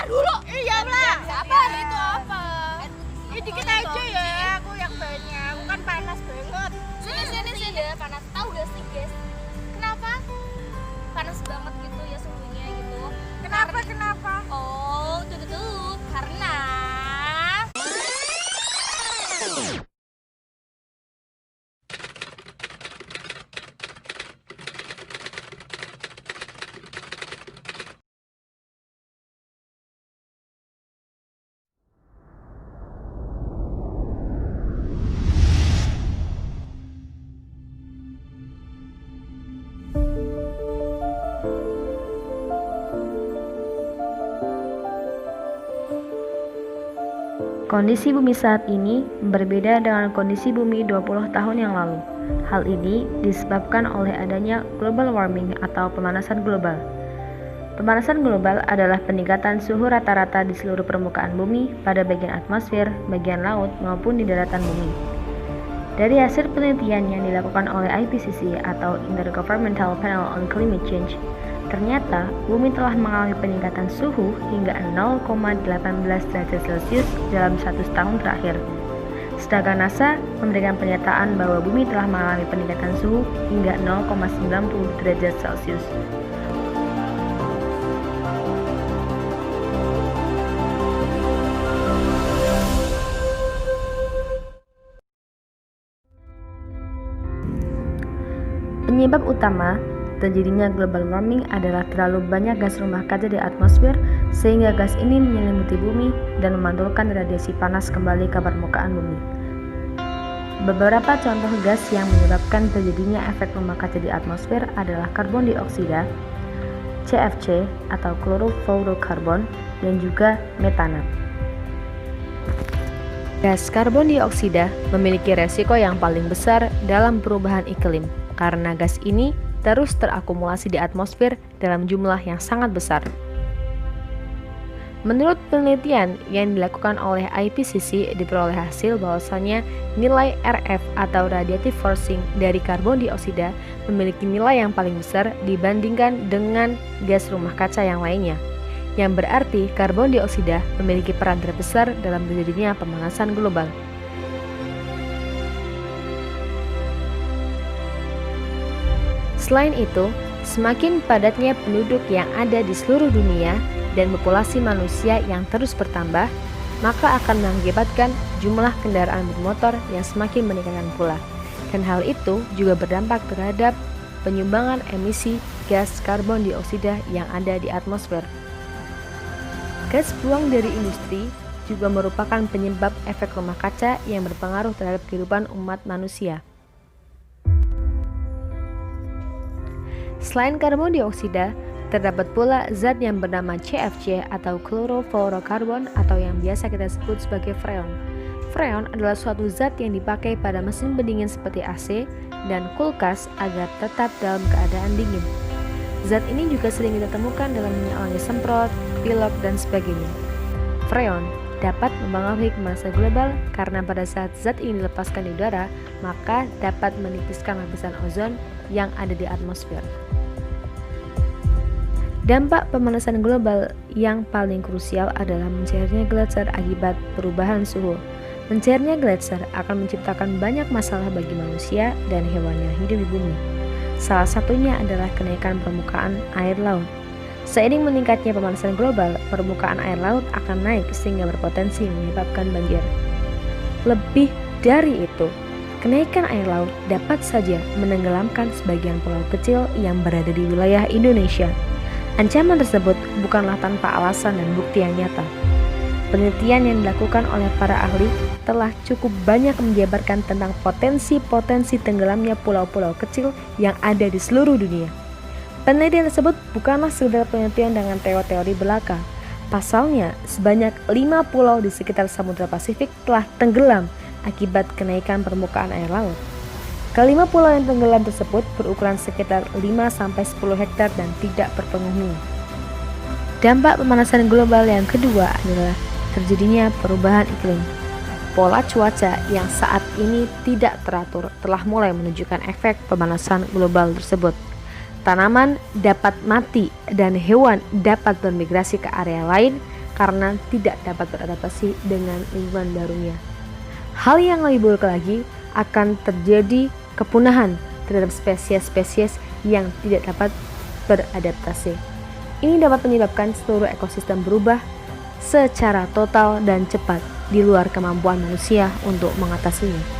dulu. Iya lah. Apa itu apa? Dikit aja ya, aku yang banyak. Aku kan panas banget. Sini ya, panas. Tahu gak sih guys? Kenapa? Panas banget gitu ya suhunya gitu. Kenapa? Oh, tuh. Karena Kondisi bumi saat ini berbeda dengan kondisi bumi 20 tahun yang lalu. Hal ini disebabkan oleh adanya global warming atau pemanasan global. Pemanasan global adalah peningkatan suhu rata-rata di seluruh permukaan bumi pada bagian atmosfer, bagian laut, maupun di daratan bumi. Dari hasil penelitian yang dilakukan oleh IPCC atau Intergovernmental Panel on Climate Change, ternyata bumi telah mengalami peningkatan suhu hingga 0,18 derajat Celcius dalam 100 tahun terakhir. Sedangkan NASA memberikan pernyataan bahwa bumi telah mengalami peningkatan suhu hingga 0,90 derajat Celcius. Penyebab utama terjadinya global warming adalah terlalu banyak gas rumah kaca di atmosfer sehingga gas ini menyelimuti bumi dan memantulkan radiasi panas kembali ke permukaan bumi. Beberapa contoh gas yang menyebabkan terjadinya efek rumah kaca di atmosfer adalah karbon dioksida, CFC atau chlorofluorokarbon, dan juga metana. Gas karbon dioksida memiliki resiko yang paling besar dalam perubahan iklim karena gas ini terus terakumulasi di atmosfer dalam jumlah yang sangat besar. Menurut penelitian yang dilakukan oleh IPCC, diperoleh hasil bahwasannya nilai RF atau radiative forcing dari karbon dioksida memiliki nilai yang paling besar dibandingkan dengan gas rumah kaca yang lainnya, yang berarti karbon dioksida memiliki peran terbesar dalam terjadinya pemanasan global. Selain itu, semakin padatnya penduduk yang ada di seluruh dunia dan populasi manusia yang terus bertambah, maka akan mengakibatkan jumlah kendaraan bermotor yang semakin meningkat pula. Dan hal itu juga berdampak terhadap penyumbangan emisi gas karbon dioksida yang ada di atmosfer. Gas buang dari industri juga merupakan penyebab efek rumah kaca yang berpengaruh terhadap kehidupan umat manusia. Selain karbon dioksida, terdapat pula zat yang bernama CFC atau chlorofluorokarbon atau yang biasa kita sebut sebagai freon. Freon adalah suatu zat yang dipakai pada mesin pendingin seperti AC dan kulkas agar tetap dalam keadaan dingin. Zat ini juga sering kita temukan dalam minyak wangi semprot, pilok, dan sebagainya. Freon dapat mempengaruhi pemanasan global karena pada saat zat ini dilepaskan di udara, maka dapat menipiskan lapisan ozon yang ada di atmosfer. Dampak pemanasan global yang paling krusial adalah mencairnya gletser akibat perubahan suhu. Mencairnya gletser akan menciptakan banyak masalah bagi manusia dan hewan yang hidup di bumi. Salah satunya adalah kenaikan permukaan air laut. Seiring meningkatnya pemanasan global, permukaan air laut akan naik sehingga berpotensi menyebabkan banjir. Lebih dari itu, kenaikan air laut dapat saja menenggelamkan sebagian pulau kecil yang berada di wilayah Indonesia. Ancaman tersebut bukanlah tanpa alasan dan bukti yang nyata. Penelitian yang dilakukan oleh para ahli telah cukup banyak menjabarkan tentang potensi-potensi tenggelamnya pulau-pulau kecil yang ada di seluruh dunia. Penelitian tersebut bukanlah sekedar penelitian dengan teori-teori belaka. Pasalnya, sebanyak 5 pulau di sekitar Samudra Pasifik telah tenggelam akibat kenaikan permukaan air laut. Kelima pulau yang tenggelam tersebut berukuran sekitar 5-10 hektar dan tidak berpenghuni. Dampak pemanasan global yang kedua adalah terjadinya perubahan iklim. Pola cuaca yang saat ini tidak teratur telah mulai menunjukkan efek pemanasan global tersebut. Tanaman dapat mati dan hewan dapat bermigrasi ke area lain karena tidak dapat beradaptasi dengan lingkungan barunya. Hal yang lebih buruk lagi, akan terjadi kepunahan terhadap spesies-spesies yang tidak dapat beradaptasi. Ini dapat menyebabkan seluruh ekosistem berubah secara total dan cepat di luar kemampuan manusia untuk mengatasinya.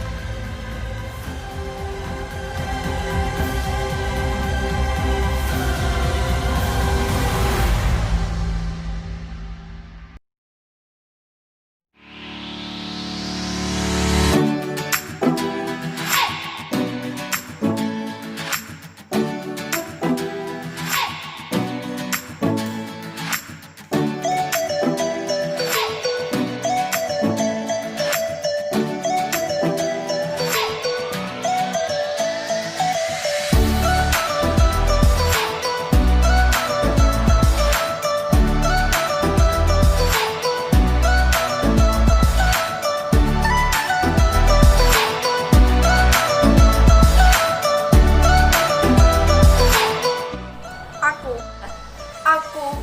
Aku,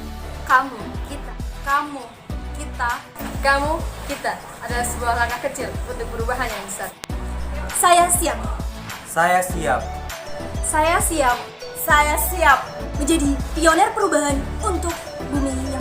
kamu, kita, kamu, kita, kamu, kita adalah sebuah langkah kecil untuk perubahan yang besar. Saya siap. Saya siap. Saya siap. Saya siap menjadi pionir perubahan untuk bumi ini.